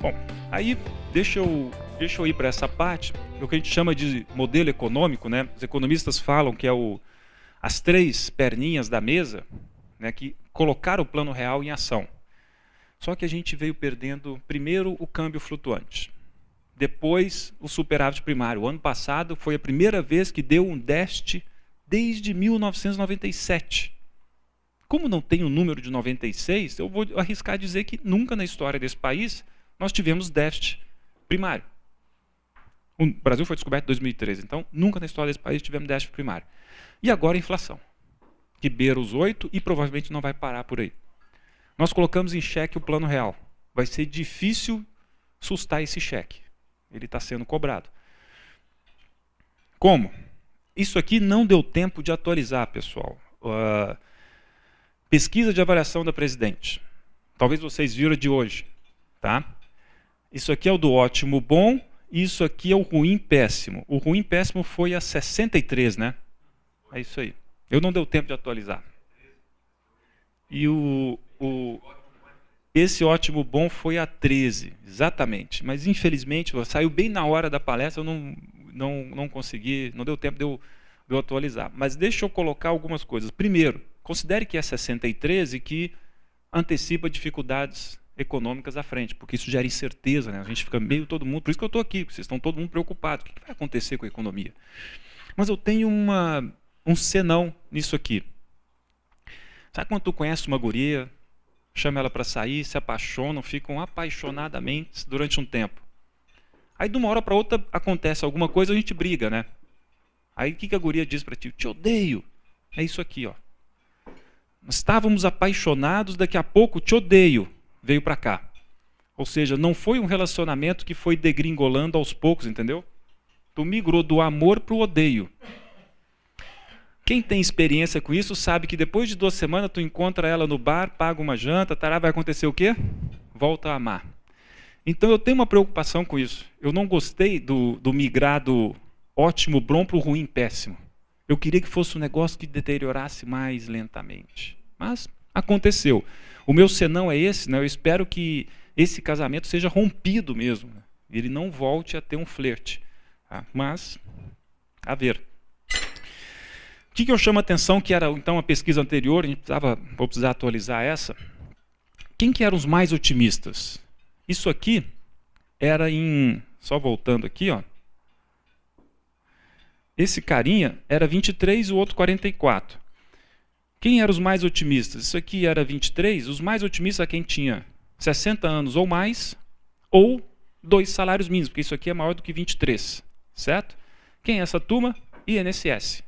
Bom, aí deixa eu ir para essa parte, o que a gente chama de modelo econômico, né? Os economistas falam que é as três perninhas da mesa, né, que colocaram o plano real em ação. Só que a gente veio perdendo primeiro o câmbio flutuante, depois o superávit primário. O ano passado foi a primeira vez que deu um déficit desde 1997. Como não tem o número de 96, eu vou arriscar dizer que nunca na história desse país nós tivemos déficit primário. O Brasil foi descoberto em 2013, então nunca na história desse país tivemos déficit primário. E agora a inflação, que beira os 8 e provavelmente não vai parar por aí. Nós colocamos em xeque o plano real. Vai ser difícil sustar esse cheque. Ele está sendo cobrado. Como? Isso aqui não deu tempo de atualizar, pessoal. Pesquisa de avaliação da Presidente. Talvez vocês viram de hoje. Tá? Isso aqui é o do ótimo bom, e isso aqui é o ruim péssimo. O ruim péssimo foi a 63, né? É isso aí. Eu não deu tempo de atualizar. E esse ótimo bom foi a 13, exatamente. Mas infelizmente saiu bem na hora da palestra, eu não consegui, não deu tempo de eu atualizar. Mas deixa eu colocar algumas coisas. Primeiro, considere que é 63 e que antecipa dificuldades econômicas à frente, porque isso gera incerteza, né? A gente fica meio todo mundo, por isso que eu estou aqui, porque vocês estão todo mundo preocupado. O que vai acontecer com a economia? Mas eu tenho um senão nisso aqui. Sabe quando tu conhece uma guria, chama ela para sair, se apaixonam, ficam apaixonadamente durante um tempo. Aí de uma hora para outra acontece alguma coisa, a gente briga, né? Aí o que a guria diz para ti? Te odeio. É isso aqui, ó. Nós estávamos apaixonados, daqui a pouco te odeio. Veio para cá. Ou seja, não foi um relacionamento que foi degringolando aos poucos, entendeu? Tu migrou do amor para o odeio. Quem tem experiência com isso sabe que depois de 2 semanas tu encontra ela no bar, paga uma janta, tará, vai acontecer o quê? Volta a amar. Então eu tenho uma preocupação com isso. Eu não gostei do migrar do ótimo bom para o ruim péssimo. Eu queria que fosse um negócio que deteriorasse mais lentamente. Mas aconteceu. O meu senão é esse, né? Eu espero que esse casamento seja rompido mesmo. Ele não volte a ter um flerte. Tá? Mas, a ver. O que eu chamo a atenção, que era então a pesquisa anterior, a gente vou precisar atualizar essa. Quem que eram os mais otimistas? Isso aqui era só voltando aqui, ó. Esse carinha era 23 e o outro 44. Quem eram os mais otimistas? Isso aqui era 23, os mais otimistas é quem tinha 60 anos ou mais, ou 2 salários mínimos, porque isso aqui é maior do que 23, certo? Quem é essa turma? INSS.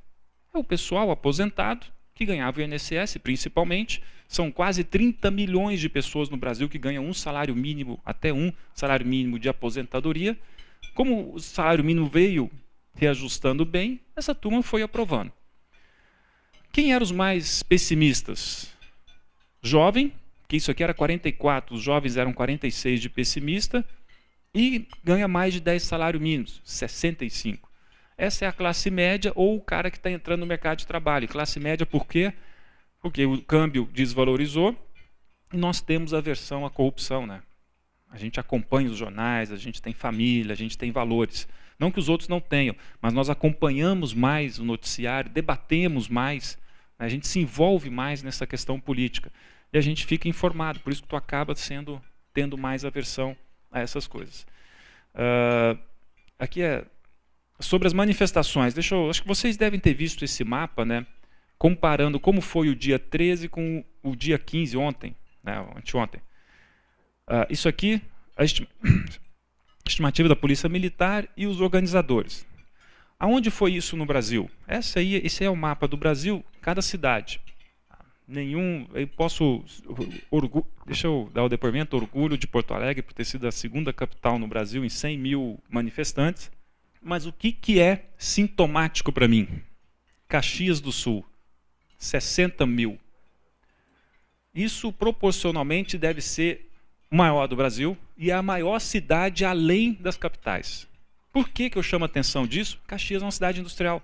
É o pessoal aposentado que ganhava o INSS, principalmente. São quase 30 milhões de pessoas no Brasil que ganham um salário mínimo, até um salário mínimo de aposentadoria. Como o salário mínimo veio reajustando bem, essa turma foi aprovando. Quem eram os mais pessimistas? Jovem, que isso aqui era 44, os jovens eram 46 de pessimista, e ganha mais de 10 salários mínimos, 65. Essa é a classe média ou o cara que está entrando no mercado de trabalho. E classe média por quê? Porque o câmbio desvalorizou e nós temos aversão à corrupção, né? A gente acompanha os jornais, a gente tem família, a gente tem valores. Não que os outros não tenham, mas nós acompanhamos mais o noticiário, debatemos mais, né? A gente se envolve mais nessa questão política. E a gente fica informado, por isso que tu acaba tendo mais aversão a essas coisas. Aqui é sobre as manifestações. Acho que vocês devem ter visto esse mapa, né? Comparando como foi o dia 13 com o dia 15 ontem, né? Anteontem. Isso aqui, a estimativa da Polícia Militar e os organizadores. Aonde foi isso no Brasil? Esse é o mapa do Brasil, cada cidade. Deixa eu dar o depoimento, orgulho de Porto Alegre por ter sido a 2ª capital no Brasil em 100 mil manifestantes. Mas o que é sintomático para mim? Caxias do Sul, 60 mil. Isso proporcionalmente deve ser o maior do Brasil e a maior cidade além das capitais. Por que eu chamo a atenção disso? Caxias é uma cidade industrial.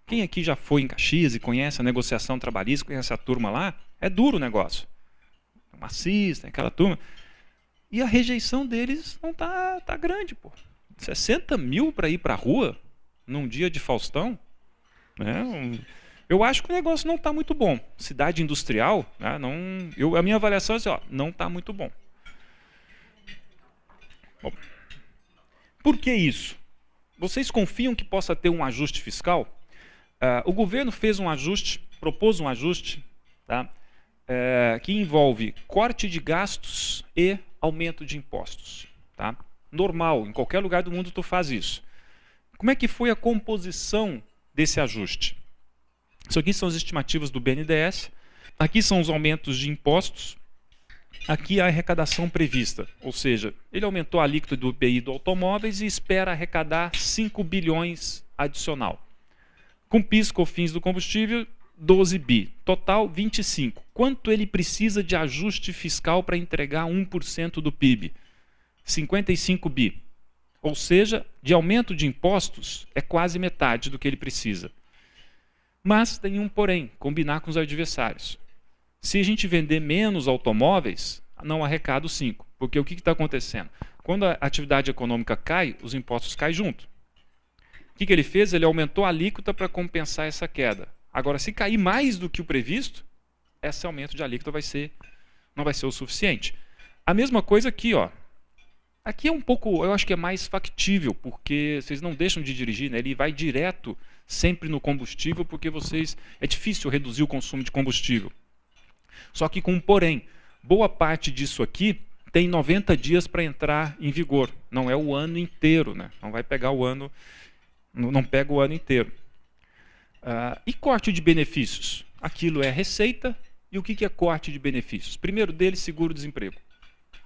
Quem aqui já foi em Caxias e conhece a negociação trabalhista, conhece a turma lá, é duro o negócio. Maciço, tem aquela turma. E a rejeição deles não tá grande, pô. 60 mil para ir para a rua num dia de Faustão, né? Eu acho que o negócio não está muito bom. Cidade industrial, né? A minha avaliação é assim, ó, não está muito bom. Bom. Por que isso? Vocês confiam que possa ter um ajuste fiscal? O governo fez um ajuste, propôs um ajuste, tá? Que envolve corte de gastos e aumento de impostos. Tá? Normal, em qualquer lugar do mundo tu faz isso. Como é que foi a composição desse ajuste? Isso aqui são as estimativas do BNDES, aqui são os aumentos de impostos, aqui a arrecadação prevista, ou seja, ele aumentou a alíquota do IPI do automóveis e espera arrecadar 5 bilhões adicional. Com PIS, COFINS do combustível, 12 bi. Total, 25. Quanto ele precisa de ajuste fiscal para entregar 1% do PIB? 55 bi. Ou seja, de aumento de impostos, é quase metade do que ele precisa. Mas tem um porém, combinar com os adversários. Se a gente vender menos automóveis, não arrecada os 5. Porque o que está acontecendo? Quando a atividade econômica cai, os impostos caem junto. O que ele fez? Ele aumentou a alíquota para compensar essa queda. Agora, se cair mais do que o previsto, esse aumento de alíquota não vai ser o suficiente. A mesma coisa aqui, ó. Aqui é um pouco, eu acho que é mais factível, porque vocês não deixam de dirigir, né? Ele vai direto sempre no combustível, porque é difícil reduzir o consumo de combustível. Só que com um porém, boa parte disso aqui tem 90 dias para entrar em vigor. Não é o ano inteiro, né? Não vai pegar o ano, não pega o ano inteiro. E corte de benefícios? Aquilo é receita. E o que é corte de benefícios? Primeiro deles, seguro-desemprego.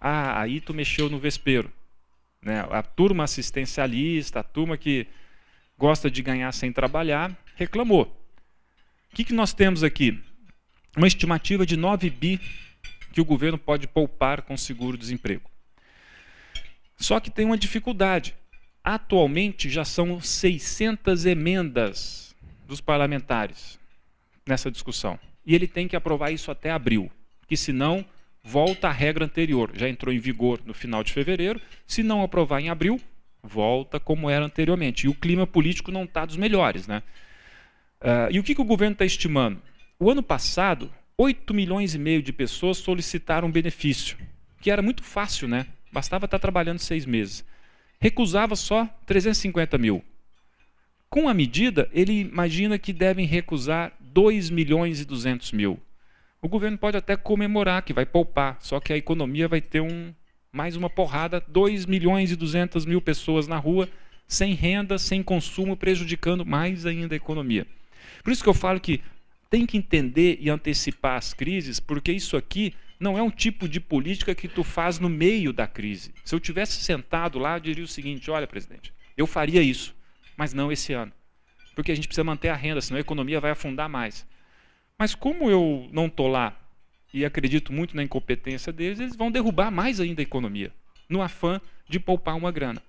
Aí tu mexeu no vespeiro. Né? A turma assistencialista, a turma que gosta de ganhar sem trabalhar, reclamou. O que nós temos aqui? Uma estimativa de 9 bi que o governo pode poupar com seguro-desemprego. Só que tem uma dificuldade. Atualmente já são 600 emendas dos parlamentares nessa discussão. E ele tem que aprovar isso até abril, porque senão volta à regra anterior. Já entrou em vigor no final de fevereiro, se não aprovar em abril, volta como era anteriormente. E o clima político não está dos melhores. Né? E o que o governo está estimando? O ano passado, 8 milhões e meio de pessoas solicitaram benefício, que era muito fácil, né? Bastava estar trabalhando 6 meses. Recusava só 350 mil. Com a medida, ele imagina que devem recusar 2 milhões e 200 mil. O governo pode até comemorar que vai poupar, só que a economia vai ter mais uma porrada, 2 milhões e 200 mil pessoas na rua, sem renda, sem consumo, prejudicando mais ainda a economia. Por isso que eu falo que tem que entender e antecipar as crises, porque isso aqui não é um tipo de política que tu faz no meio da crise. Se eu tivesse sentado lá, eu diria o seguinte: olha, presidente, eu faria isso, mas não esse ano. Porque a gente precisa manter a renda, senão a economia vai afundar mais. Mas como eu não estou lá e acredito muito na incompetência deles, eles vão derrubar mais ainda a economia, no afã de poupar uma grana.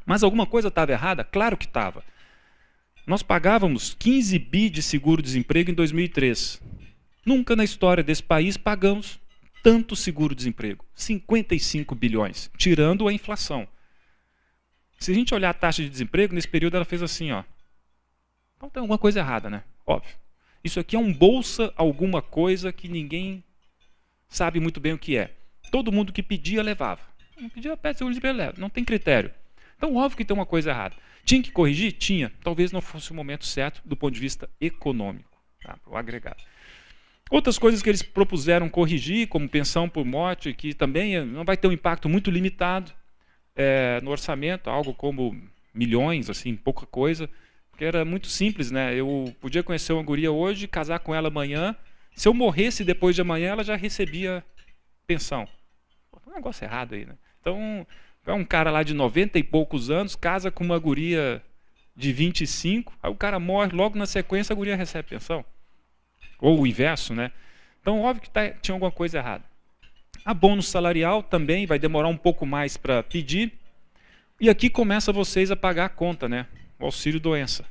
Mas alguma coisa estava errada? Claro que estava. Nós pagávamos 15 bi de seguro-desemprego em 2003. Nunca na história desse país pagamos tanto seguro-desemprego. 55 bilhões, tirando a inflação. Se a gente olhar a taxa de desemprego, nesse período ela fez assim, ó. Então tem alguma coisa errada, né? Óbvio. Isso aqui é um bolsa alguma coisa que ninguém sabe muito bem o que é. Todo mundo que pedia, levava. Não pedia, pede seguro-desemprego, leva. Não tem critério. Então, óbvio que tem uma coisa errada. Tinha que corrigir? Tinha. Talvez não fosse o momento certo do ponto de vista econômico, tá? O agregado. Outras coisas que eles propuseram corrigir, como pensão por morte, que também não vai ter um impacto muito limitado no orçamento, algo como milhões, assim, pouca coisa, porque era muito simples, né? Eu podia conhecer uma guria hoje, casar com ela amanhã, se eu morresse depois de amanhã, ela já recebia pensão. Tem um negócio errado aí, né? Então, é um cara lá de 90 e poucos anos, casa com uma guria de 25, aí o cara morre, logo na sequência a guria recebe pensão. Ou o inverso, né? Então, óbvio que tinha alguma coisa errada. A bônus salarial também vai demorar um pouco mais para pedir. E aqui começa vocês a pagar a conta, né? O auxílio-doença.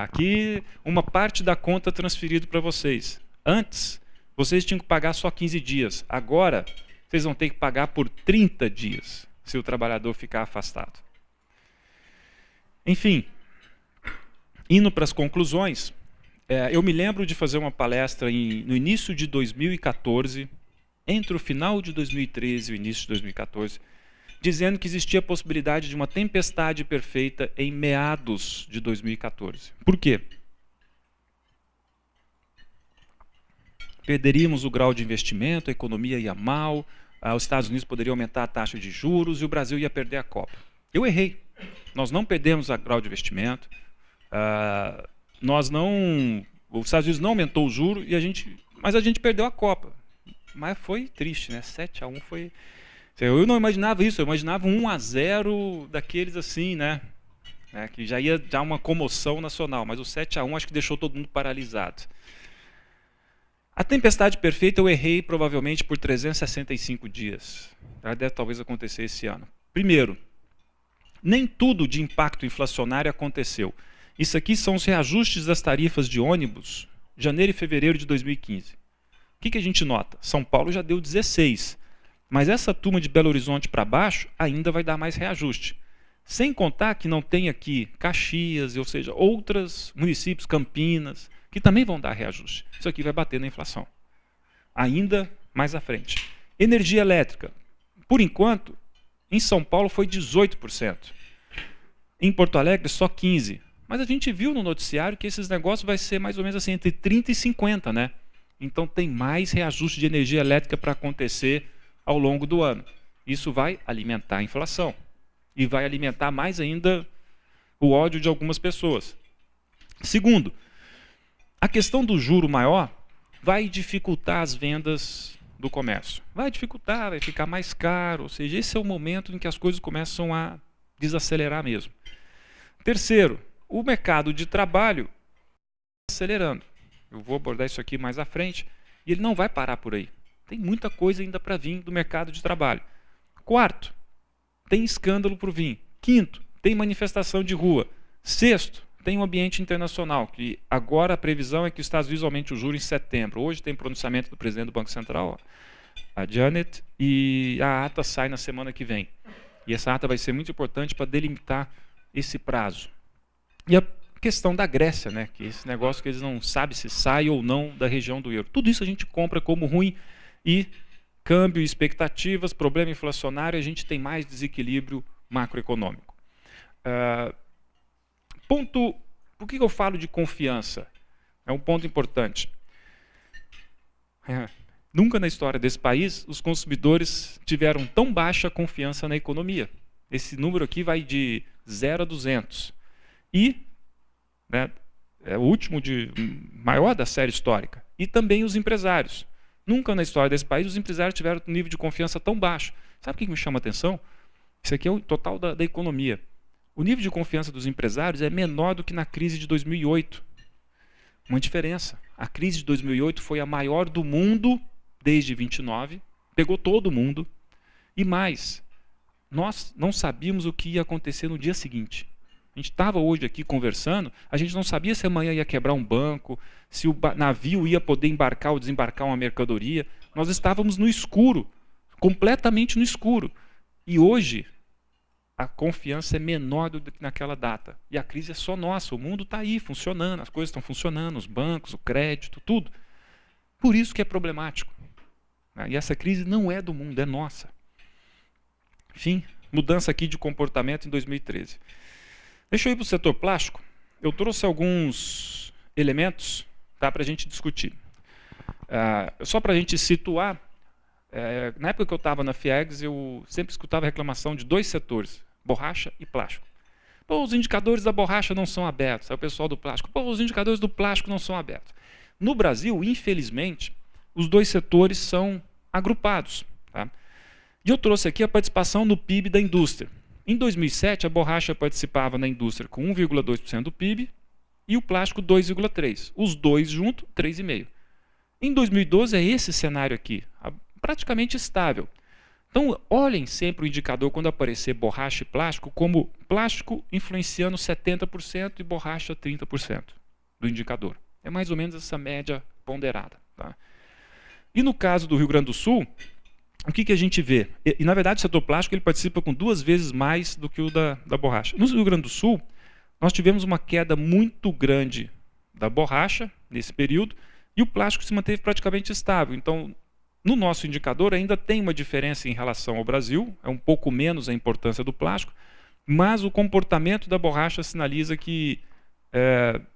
Aqui, uma parte da conta transferida para vocês. Antes, vocês tinham que pagar só 15 dias. Agora, vocês vão ter que pagar por 30 dias, se o trabalhador ficar afastado. Enfim, indo para as conclusões, eu me lembro de fazer uma palestra no início de 2014, entre o final de 2013 e o início de 2014, dizendo que existia a possibilidade de uma tempestade perfeita em meados de 2014. Por quê? Perderíamos o grau de investimento, a economia ia mal, os Estados Unidos poderiam aumentar a taxa de juros e o Brasil ia perder a Copa. Eu errei. Nós não perdemos o grau de investimento, os Estados Unidos não aumentou o juro, mas a gente perdeu a Copa. Mas foi triste, né? 7-1 foi... Eu não imaginava isso, eu imaginava um 1-0 daqueles assim, né? Que já ia dar uma comoção nacional, mas o 7-1 acho que deixou todo mundo paralisado. A tempestade perfeita eu errei provavelmente por 365 dias. Deve talvez acontecer esse ano. Primeiro, nem tudo de impacto inflacionário aconteceu. Isso aqui são os reajustes das tarifas de ônibus, janeiro e fevereiro de 2015. O que a gente nota? São Paulo já deu 16, mas essa turma de Belo Horizonte para baixo ainda vai dar mais reajuste. Sem contar que não tem aqui Caxias, ou seja, outros municípios, Campinas, que também vão dar reajuste. Isso aqui vai bater na inflação. Ainda mais à frente. Energia elétrica. Por enquanto, em São Paulo foi 18%. Em Porto Alegre, só 15%. Mas a gente viu no noticiário que esses negócios vai ser mais ou menos assim, entre 30% e 50%, né? Então tem mais reajuste de energia elétrica para acontecer ao longo do ano. Isso vai alimentar a inflação. E vai alimentar mais ainda o ódio de algumas pessoas. Segundo, a questão do juro maior vai dificultar as vendas do comércio. Vai dificultar, vai ficar mais caro. Ou seja, esse é o momento em que as coisas começam a desacelerar mesmo. Terceiro, o mercado de trabalho está acelerando. Eu vou abordar isso aqui mais à frente. E ele não vai parar por aí. Tem muita coisa ainda para vir do mercado de trabalho. Quarto, tem escândalo por vir. Quinto, tem manifestação de rua. Sexto, tem um ambiente internacional, que agora a previsão é que os Estados Unidos aumente o juro em setembro. Hoje tem pronunciamento do presidente do Banco Central, a Janet, e a ata sai na semana que vem. E essa ata vai ser muito importante para delimitar esse prazo. E a questão da Grécia, né, que é esse negócio que eles não sabem se sai ou não da região do euro. Tudo isso a gente compra como ruim e câmbio, expectativas, problema inflacionário, a gente tem mais desequilíbrio macroeconômico. Por que eu falo de confiança? É um ponto importante. Nunca na história desse país os consumidores tiveram tão baixa confiança na economia. Esse número aqui vai de 0 a 200. E é o último maior da série histórica. E também os empresários. Nunca na história desse país os empresários tiveram um nível de confiança tão baixo. Sabe o que me chama a atenção? Isso aqui é o total da economia. O nível de confiança dos empresários é menor do que na crise de 2008. Uma diferença. A crise de 2008 foi a maior do mundo desde 29, pegou todo mundo. E mais, nós não sabíamos o que ia acontecer no dia seguinte. A gente estava hoje aqui conversando, a gente não sabia se amanhã ia quebrar um banco, se o navio ia poder embarcar ou desembarcar uma mercadoria. Nós estávamos no escuro, completamente no escuro. E hoje, a confiança é menor do que naquela data. E a crise é só nossa, o mundo está aí, funcionando, as coisas estão funcionando, os bancos, o crédito, tudo. Por isso que é problemático. E essa crise não é do mundo, é nossa. Enfim, mudança aqui de comportamento em 2013. Deixa eu ir para o setor plástico. Eu trouxe alguns elementos para a gente discutir. Só para a gente situar, na época que eu estava na FIEGS, eu sempre escutava reclamação de dois setores, borracha e plástico. Pô, os indicadores da borracha não são abertos. Aí o pessoal do plástico, pô, os indicadores do plástico não são abertos. No Brasil, infelizmente, os dois setores são agrupados. Tá? E eu trouxe aqui a participação no PIB da indústria. Em 2007, a borracha participava na indústria com 1,2% do PIB e o plástico 2,3%. Os dois juntos, 3,5%. Em 2012 é esse cenário aqui, praticamente estável. Então, olhem sempre o indicador quando aparecer borracha e plástico, como plástico influenciando 70% e borracha 30% do indicador. É mais ou menos essa média ponderada. Tá? E no caso do Rio Grande do Sul, o que a gente vê? E, na verdade, o setor plástico ele participa com 2 vezes mais do que o da borracha. No Rio Grande do Sul, nós tivemos uma queda muito grande da borracha nesse período e o plástico se manteve praticamente estável. Então, no nosso indicador ainda tem uma diferença em relação ao Brasil, é um pouco menos a importância do plástico, mas o comportamento da borracha sinaliza que,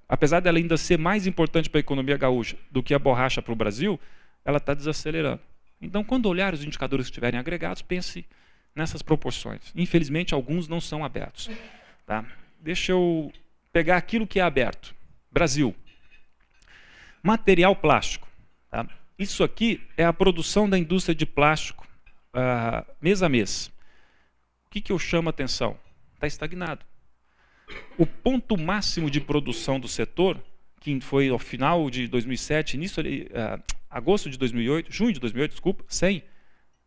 apesar dela ainda ser mais importante para a economia gaúcha do que a borracha para o Brasil, ela está desacelerando. Então, quando olhar os indicadores que estiverem agregados, pense nessas proporções. Infelizmente, alguns não são abertos. Tá? Deixa eu pegar aquilo que é aberto. Brasil. Material plástico. Tá? Isso aqui é a produção da indústria de plástico mês a mês. O que eu chamo a atenção? Está estagnado. O ponto máximo de produção do setor, que foi ao final de 2007, início agosto de 2008, junho de 2008, desculpa, 100.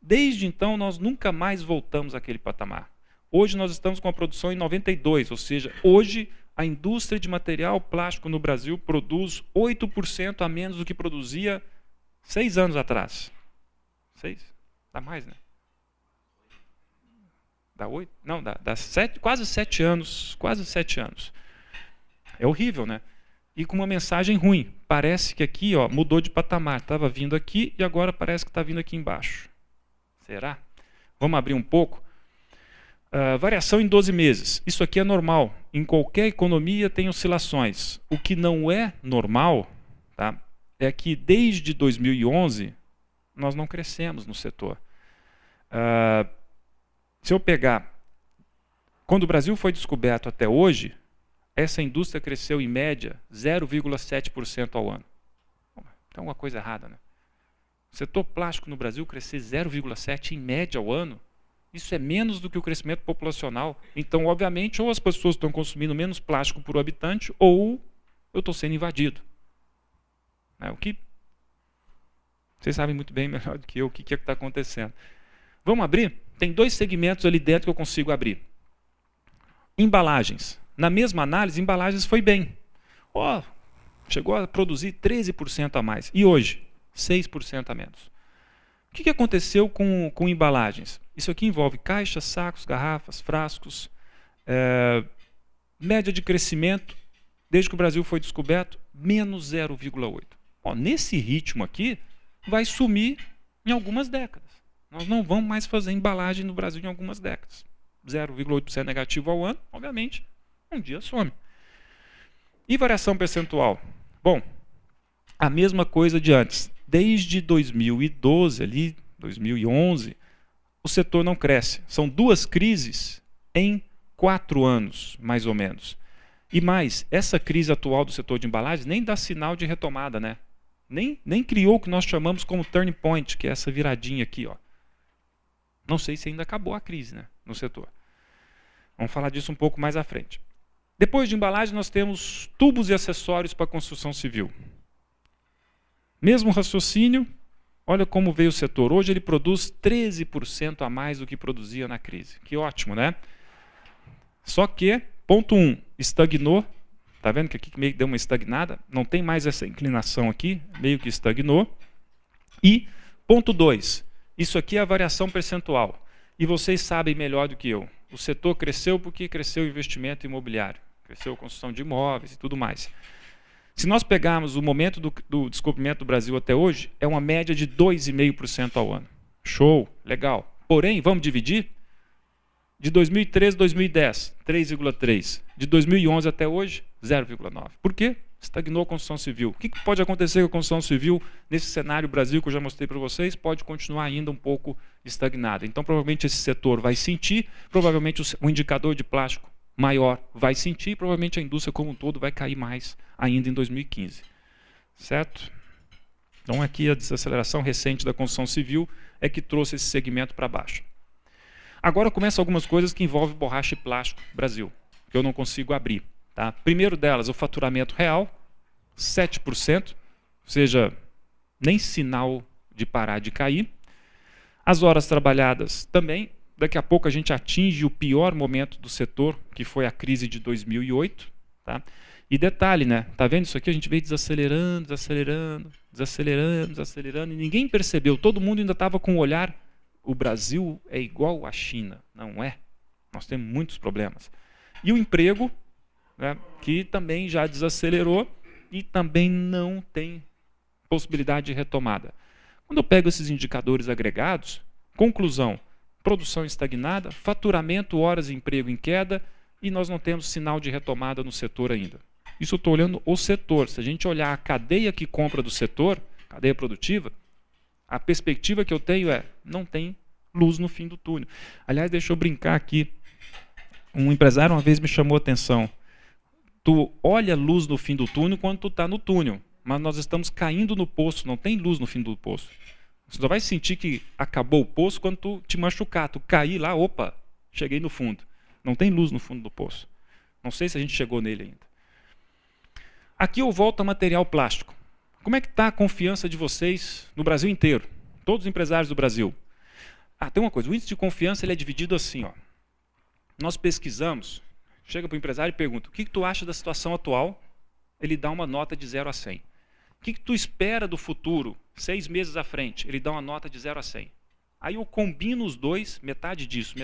Desde então, nós nunca mais voltamos àquele patamar. Hoje nós estamos com a produção em 92, ou seja, hoje a indústria de material plástico no Brasil produz 8% a menos do que produzia 6 anos atrás. 6? Dá mais, né? Dá 8? Não, dá 7, quase 7 anos. Quase 7 anos. É horrível, né? E com uma mensagem ruim. Parece que aqui mudou de patamar. Estava vindo aqui e agora parece que está vindo aqui embaixo. Será? Vamos abrir um pouco. Variação em 12 meses. Isso aqui é normal. Em qualquer economia tem oscilações. O que não é normal, tá, é que desde 2011 nós não crescemos no setor. Se eu pegar, quando o Brasil foi descoberto até hoje, essa indústria cresceu em média 0,7% ao ano. Tem alguma coisa errada, né? O setor plástico no Brasil crescer 0,7% em média ao ano, isso é menos do que o crescimento populacional. Então, obviamente, ou as pessoas estão consumindo menos plástico por habitante, ou eu estou sendo invadido. O que vocês sabem muito bem, melhor do que eu, o que está acontecendo. Vamos abrir? Tem 2 segmentos ali dentro que eu consigo abrir. Embalagens. Na mesma análise, embalagens foi bem. Chegou a produzir 13% a mais. E hoje, 6% a menos. O que aconteceu com embalagens? Isso aqui envolve caixas, sacos, garrafas, frascos. Média de crescimento, desde que o Brasil foi descoberto, menos 0,8%. Nesse ritmo aqui, vai sumir em algumas décadas. Nós não vamos mais fazer embalagem no Brasil em algumas décadas. 0,8% negativo ao ano, obviamente, um dia some. E variação percentual? Bom, a mesma coisa de antes. Desde 2012, ali, 2011, o setor não cresce. São 2 crises em 4 anos, mais ou menos. E mais, essa crise atual do setor de embalagens nem dá sinal de retomada, né? Nem criou o que nós chamamos como turning point, que é essa viradinha aqui. Não sei se ainda acabou a crise, né, no setor. Vamos falar disso um pouco mais à frente. Depois de embalagem, nós temos tubos e acessórios para construção civil. Mesmo raciocínio, olha como veio o setor. Hoje ele produz 13% a mais do que produzia na crise. Que ótimo, né? Só que, ponto 1, estagnou. Está vendo que aqui meio que deu uma estagnada? Não tem mais essa inclinação aqui, meio que estagnou. E, ponto 2, isso aqui é a variação percentual. E vocês sabem melhor do que eu. O setor cresceu porque cresceu o investimento imobiliário. Cresceu a construção de imóveis e tudo mais. Se nós pegarmos o momento do descobrimento do Brasil até hoje, é uma média de 2,5% ao ano. Show, legal. Porém, vamos dividir? De 2013 a 2010, 3,3%. De 2011 até hoje, 0,9%. Por quê? Estagnou a construção civil. O que pode acontecer com a construção civil nesse cenário Brasil que eu já mostrei para vocês? Pode continuar ainda um pouco estagnado. Então, provavelmente esse setor vai sentir, provavelmente o indicador de plástico maior vai sentir, provavelmente a indústria como um todo vai cair mais ainda em 2015. Certo? Então, aqui a desaceleração recente da construção civil é que trouxe esse segmento para baixo. Agora começam algumas coisas que envolvem borracha e plástico Brasil, que eu não consigo abrir. Tá? Primeiro delas, o faturamento real, 7%, ou seja, nem sinal de parar de cair. As horas trabalhadas também, daqui a pouco a gente atinge o pior momento do setor, que foi a crise de 2008. Tá? E detalhe, né? Tá vendo isso aqui? A gente veio desacelerando, e ninguém percebeu, todo mundo ainda estava com o olhar o Brasil é igual à China. Não é. Nós temos muitos problemas. E o emprego, né, que também já desacelerou e também não tem possibilidade de retomada. Quando eu pego esses indicadores agregados, conclusão, produção estagnada, faturamento, horas de emprego em queda, e nós não temos sinal de retomada no setor ainda. Isso eu estou olhando o setor. Se a gente olhar a cadeia que compra do setor, cadeia produtiva, a perspectiva que eu tenho é, não tem luz no fim do túnel. Aliás, deixa eu brincar aqui. Um empresário uma vez me chamou a atenção. Tu olha a luz no fim do túnel quando tu está no túnel, mas nós estamos caindo no poço, não tem luz no fim do poço. Você só vai sentir que acabou o poço quando tu te machucar, tu cair lá, opa, cheguei no fundo. Não tem luz no fundo do poço. Não sei se a gente chegou nele ainda. Aqui eu volto a material plástico. Como é que está a confiança de vocês no Brasil inteiro? Todos os empresários do Brasil. Tem uma coisa, o índice de confiança ele é dividido assim. Ó. Nós pesquisamos, chega para o empresário e pergunta, o que tu acha da situação atual? Ele dá uma nota de 0 a 100. O que tu espera do futuro, 6 meses à frente? Ele dá uma nota de 0 a 100. Aí eu combino os dois, metade disso,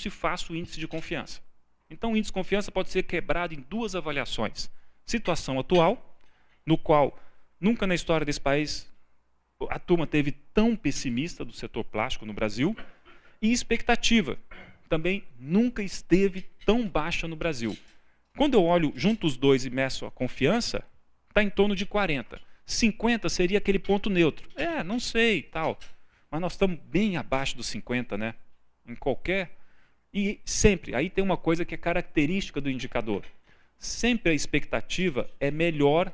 e faço o índice de confiança. Então o índice de confiança pode ser quebrado em 2 avaliações. Situação atual, no qual nunca na história desse país a turma teve tão pessimista do setor plástico no Brasil, e expectativa, também nunca esteve tão baixa no Brasil. Quando eu olho junto os dois e meço a confiança, está em torno de 40. 50 seria aquele ponto neutro. Não sei, tal. Mas nós estamos bem abaixo dos 50, né? Em qualquer... E sempre, aí tem uma coisa que é característica do indicador. Sempre a expectativa é melhor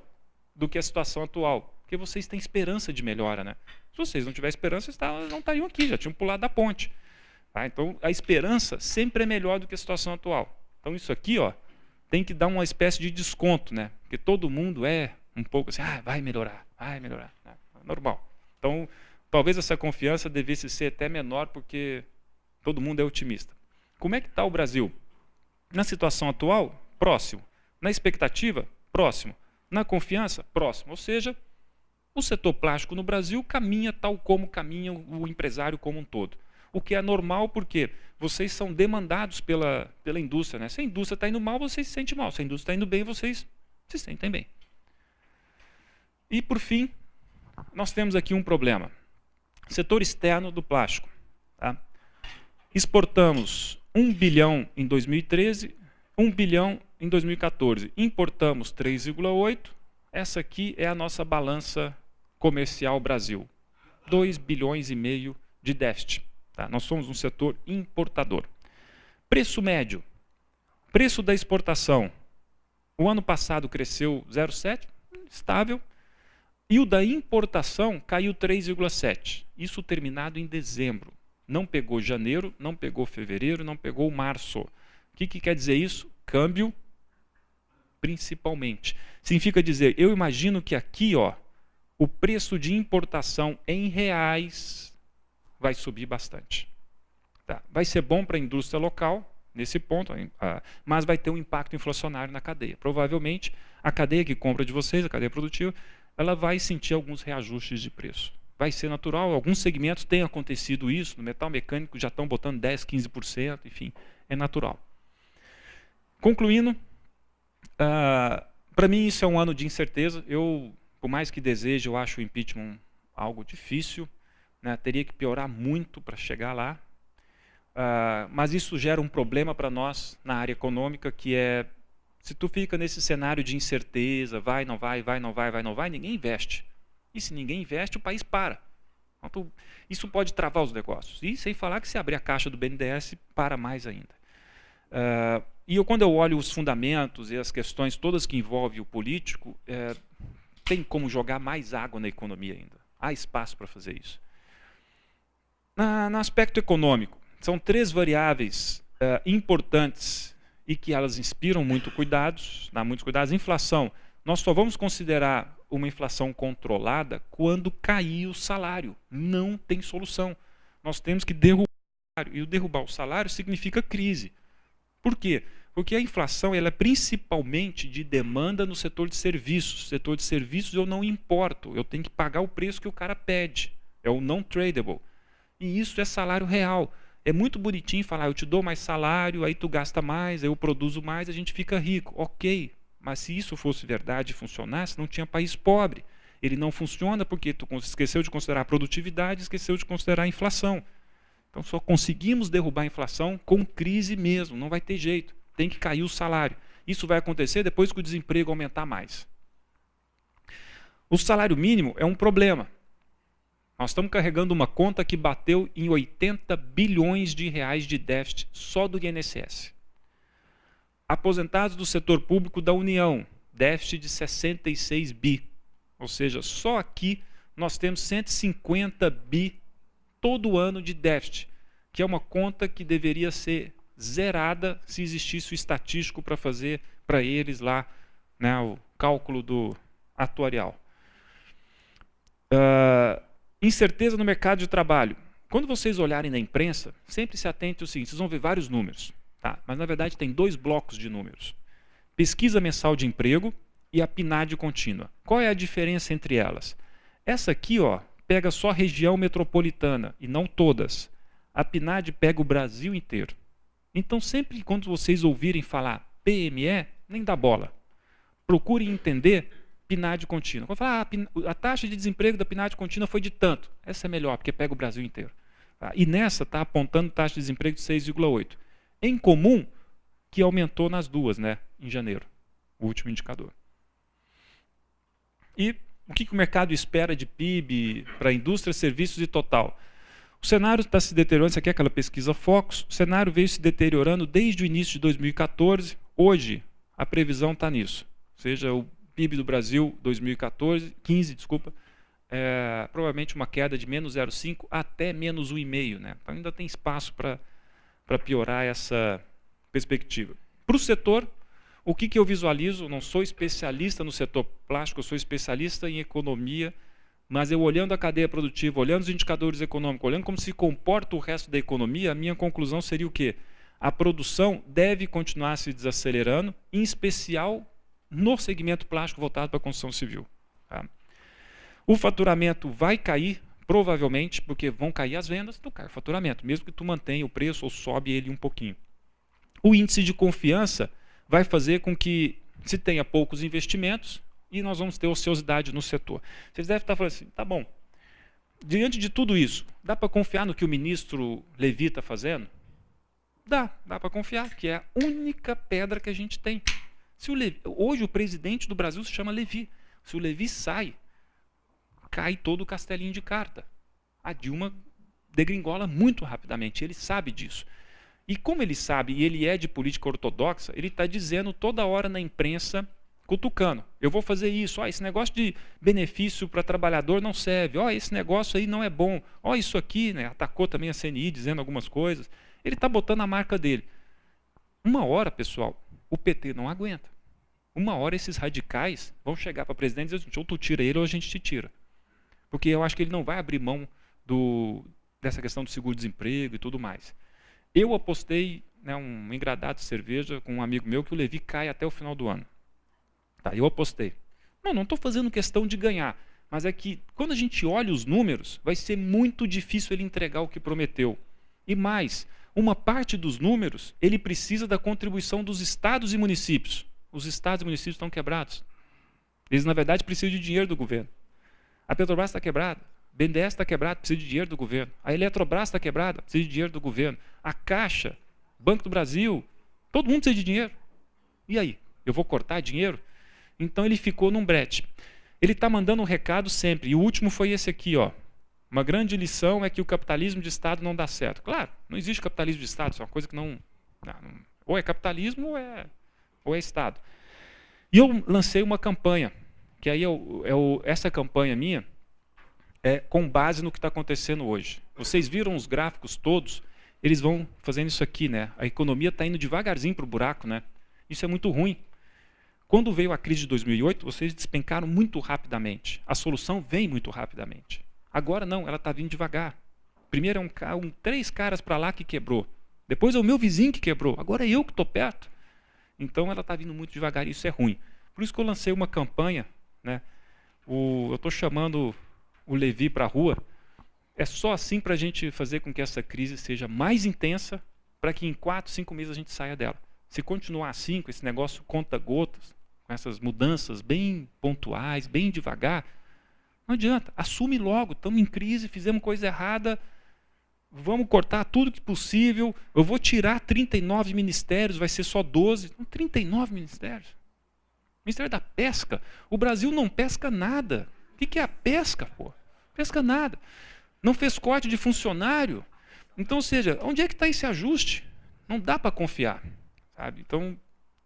do que a situação atual. Porque vocês têm esperança de melhora, né? Se vocês não tivessem esperança, vocês não estariam aqui, já tinham pulado da ponte. Então, a esperança sempre é melhor do que a situação atual. Então, isso aqui, ó, tem que dar uma espécie de desconto, né? Porque todo mundo é um pouco assim, vai melhorar, vai melhorar. É normal. Então, talvez essa confiança devesse ser até menor, porque todo mundo é otimista. Como é que está o Brasil? Na situação atual, próximo. Na expectativa, próximo. Na confiança, próximo. Ou seja, o setor plástico no Brasil caminha tal como caminha o empresário como um todo. O que é normal porque vocês são demandados pela indústria. Né? Se a indústria está indo mal, vocês se sentem mal. Se a indústria está indo bem, vocês se sentem bem. E, por fim, nós temos aqui um problema. Setor externo do plástico. Tá? Exportamos 1 bilhão em 2013, 1 bilhão em 2014. Importamos 3,8. Essa aqui é a nossa balança comercial Brasil. 2 bilhões e meio de déficit. Tá? Nós somos um setor importador. Preço médio. Preço da exportação. O ano passado cresceu 0,7, estável. E o da importação caiu 3,7. Isso terminado em dezembro. Não pegou janeiro, não pegou fevereiro, não pegou março. O que quer dizer isso? Câmbio, principalmente. Significa dizer, eu imagino que aqui, ó, o preço de importação em reais vai subir bastante. Tá? Vai ser bom para a indústria local, nesse ponto, mas vai ter um impacto inflacionário na cadeia. Provavelmente, a cadeia que compra de vocês, a cadeia produtiva, ela vai sentir alguns reajustes de preço. Vai ser natural, alguns segmentos têm acontecido isso, no metal mecânico já estão botando 10%, 15%, enfim, é natural. Concluindo, para mim isso é um ano de incerteza. Eu, por mais que deseje, eu acho o impeachment algo difícil, né? Teria que piorar muito para chegar lá. Mas isso gera um problema para nós na área econômica, que é, se tu fica nesse cenário de incerteza, vai, não vai, vai, não vai, vai, não vai, ninguém investe. E se ninguém investe, o país para. Então, isso pode travar os negócios. E sem falar que se abrir a caixa do BNDES, para mais ainda. E quando eu olho os fundamentos e as questões todas que envolvem o político, tem como jogar mais água na economia ainda. Há espaço para fazer isso. No aspecto econômico, são 3 variáveis importantes e que elas inspiram muitos cuidados. Inflação. Nós só vamos considerar uma inflação controlada quando cair o salário. Não tem solução. Nós temos que derrubar o salário. E derrubar o salário significa crise. Por quê? Porque a inflação ela é principalmente de demanda no setor de serviços. No setor de serviços eu não importo. Eu tenho que pagar o preço que o cara pede. É o non-tradable. E isso é salário real. É muito bonitinho falar, eu te dou mais salário, aí tu gasta mais, aí eu produzo mais, a gente fica rico. Ok, mas se isso fosse verdade e funcionasse, não tinha país pobre. Ele não funciona porque tu esqueceu de considerar a produtividade, esqueceu de considerar a inflação. Então só conseguimos derrubar a inflação com crise mesmo, não vai ter jeito. Tem que cair o salário. Isso vai acontecer depois que o desemprego aumentar mais. O salário mínimo é um problema. Nós estamos carregando uma conta que bateu em 80 bilhões de reais de déficit só do INSS. Aposentados do setor público da União, déficit de 66 bi. Ou seja, só aqui nós temos 150 bi todo ano de déficit, que é uma conta que deveria ser zerada se existisse o estatístico para fazer para eles lá, né, o cálculo do atuarial. Incerteza no mercado de trabalho. Quando vocês olharem na imprensa, sempre se atentem ao seguinte, vocês vão ver vários números, tá? Mas na verdade tem dois blocos de números. Pesquisa mensal de emprego e a PNAD contínua. Qual é a diferença entre elas? Essa aqui, ó, pega só a região metropolitana e não todas. A PNAD pega o Brasil inteiro. Então sempre quando vocês ouvirem falar PME, nem dá bola. Procurem entender PNAD contínua. Quando falar, a taxa de desemprego da PNAD contínua foi de tanto. Essa é melhor, porque pega o Brasil inteiro. Tá? E nessa está apontando taxa de desemprego de 6,8. Em comum, que aumentou nas duas, né, em janeiro, o último indicador. E o que o mercado espera de PIB para a indústria, serviços e total? O cenário está se deteriorando, isso aqui é aquela pesquisa Focus, o cenário veio se deteriorando desde o início de 2014, hoje a previsão está nisso, ou seja, o PIB do Brasil 2015, provavelmente uma queda de menos 0,5 até menos 1,5, né? Então ainda tem espaço para piorar essa perspectiva. Para o setor, o que eu visualizo? Eu não sou especialista no setor plástico, eu sou especialista em economia, mas eu olhando a cadeia produtiva, olhando os indicadores econômicos, olhando como se comporta o resto da economia, a minha conclusão seria o quê? A produção deve continuar se desacelerando, em especial no segmento plástico voltado para a construção civil. Tá? O faturamento vai cair, provavelmente, porque vão cair as vendas, tu cai o faturamento, mesmo que tu mantenha o preço ou sobe ele um pouquinho. O índice de confiança vai fazer com que se tenha poucos investimentos e nós vamos ter ociosidade no setor. Vocês devem estar falando assim, tá bom, diante de tudo isso, dá para confiar no que o ministro Levi está fazendo? Dá para confiar, que é a única pedra que a gente tem. Se o Levi, hoje o presidente do Brasil se chama Levi. Se o Levi sai, cai todo o castelinho de carta. A Dilma degringola muito rapidamente, ele sabe disso. E como ele sabe, e ele é de política ortodoxa, ele está dizendo toda hora na imprensa, cutucando, eu vou fazer isso, esse negócio de benefício para trabalhador não serve, esse negócio aí não é bom, isso aqui, né, atacou também a CNI dizendo algumas coisas. Ele está botando a marca dele. Uma hora, pessoal, o PT não aguenta. Uma hora esses radicais vão chegar para o presidente e dizer, ou tu tira ele ou a gente te tira. Porque eu acho que ele não vai abrir mão dessa questão do seguro-desemprego e tudo mais. Eu apostei, né, um engradado de cerveja com um amigo meu que o Levi cai até o final do ano. Tá, eu apostei. Não estou fazendo questão de ganhar, mas é que quando a gente olha os números, vai ser muito difícil ele entregar o que prometeu. E mais, uma parte dos números, ele precisa da contribuição dos estados e municípios. Os estados e municípios estão quebrados. Eles, na verdade, precisam de dinheiro do governo. A Petrobras está quebrada. A BNDES está quebrada, precisa de dinheiro do governo. A Eletrobras está quebrada, precisa de dinheiro do governo. A Caixa, Banco do Brasil, todo mundo precisa de dinheiro. E aí? Eu vou cortar dinheiro? Então ele ficou num brete. Ele está mandando um recado sempre. E o último foi esse aqui, ó. Uma grande lição é que o capitalismo de Estado não dá certo. Claro, não existe capitalismo de Estado, isso é uma coisa que não ou é capitalismo ou é Estado. E eu lancei uma campanha, que aí essa campanha minha é com base no que está acontecendo hoje. Vocês viram os gráficos todos, eles vão fazendo isso aqui, né? A economia está indo devagarzinho para o buraco, né? Isso é muito ruim. Quando veio a crise de 2008, vocês despencaram muito rapidamente. A solução vem muito rapidamente. Agora não, ela está vindo devagar. Primeiro é 3 caras para lá que quebrou. Depois é o meu vizinho que quebrou. Agora é eu que estou perto. Então ela está vindo muito devagar e isso é ruim. Por isso que eu lancei uma campanha, né? Eu estou chamando o Levi para a rua. É só assim para a gente fazer com que essa crise seja mais intensa, para que em 4, 5 meses a gente saia dela. Se continuar assim, com esse negócio conta-gotas, com essas mudanças bem pontuais, bem devagar, não adianta. Assume logo, estamos em crise, fizemos coisa errada, vamos cortar tudo que possível, eu vou tirar 39 ministérios, vai ser só 12. Não, 39 ministérios. Ministério da Pesca. O Brasil não pesca nada. O que é a pesca, pô? Pesca nada. Não fez corte de funcionário. Então, ou seja, onde é que está esse ajuste? Não dá para confiar. Sabe? Então,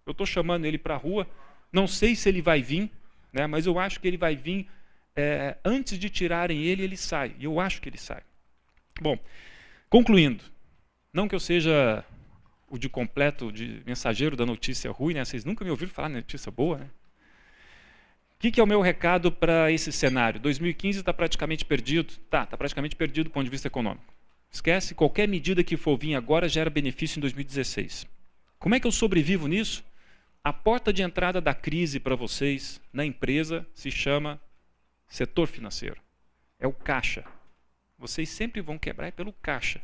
eu estou chamando ele para a rua, não sei se ele vai vir, né, mas eu acho que ele vai vir, antes de tirarem ele, ele sai. E eu acho que ele sai. Bom, concluindo, não que eu seja o de completo, de mensageiro da notícia ruim, né? Vocês nunca me ouviram falar de notícia boa, né? O que é o meu recado para esse cenário? 2015 está praticamente perdido? Está praticamente perdido do ponto de vista econômico. Esquece, qualquer medida que for vir agora gera benefício em 2016. Como é que eu sobrevivo nisso? A porta de entrada da crise para vocês na empresa se chama setor financeiro. É o caixa. Vocês sempre vão quebrar pelo caixa.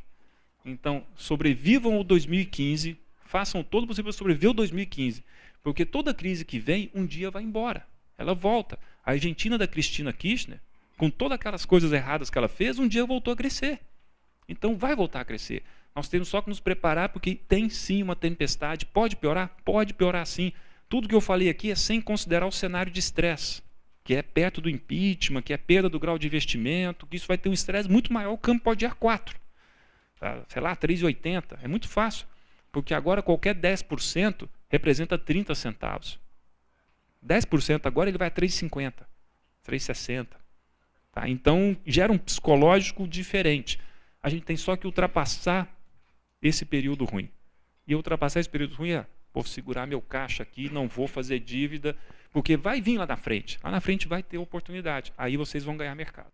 Então, sobrevivam o 2015, façam todo o possível para sobreviver o 2015, porque toda crise que vem, um dia vai embora. Ela volta. A Argentina da Cristina Kirchner, com todas aquelas coisas erradas que ela fez, um dia voltou a crescer. Então vai voltar a crescer. Nós temos só que nos preparar, porque tem sim uma tempestade. Pode piorar? Pode piorar sim. Tudo que eu falei aqui é sem considerar o cenário de estresse, que é perto do impeachment, que é perda do grau de investimento, que isso vai ter um estresse muito maior, o campo pode ir a 4. Tá? Sei lá, 3,80. É muito fácil, porque agora qualquer 10% representa 30 centavos. 10% agora ele vai a 3,50, 3,60. Tá? Então gera um psicológico diferente. A gente tem só que ultrapassar esse período ruim. E ultrapassar esse período ruim vou segurar meu caixa aqui, não vou fazer dívida, porque vai vir lá na frente. Lá na frente vai ter oportunidade. Aí vocês vão ganhar mercado.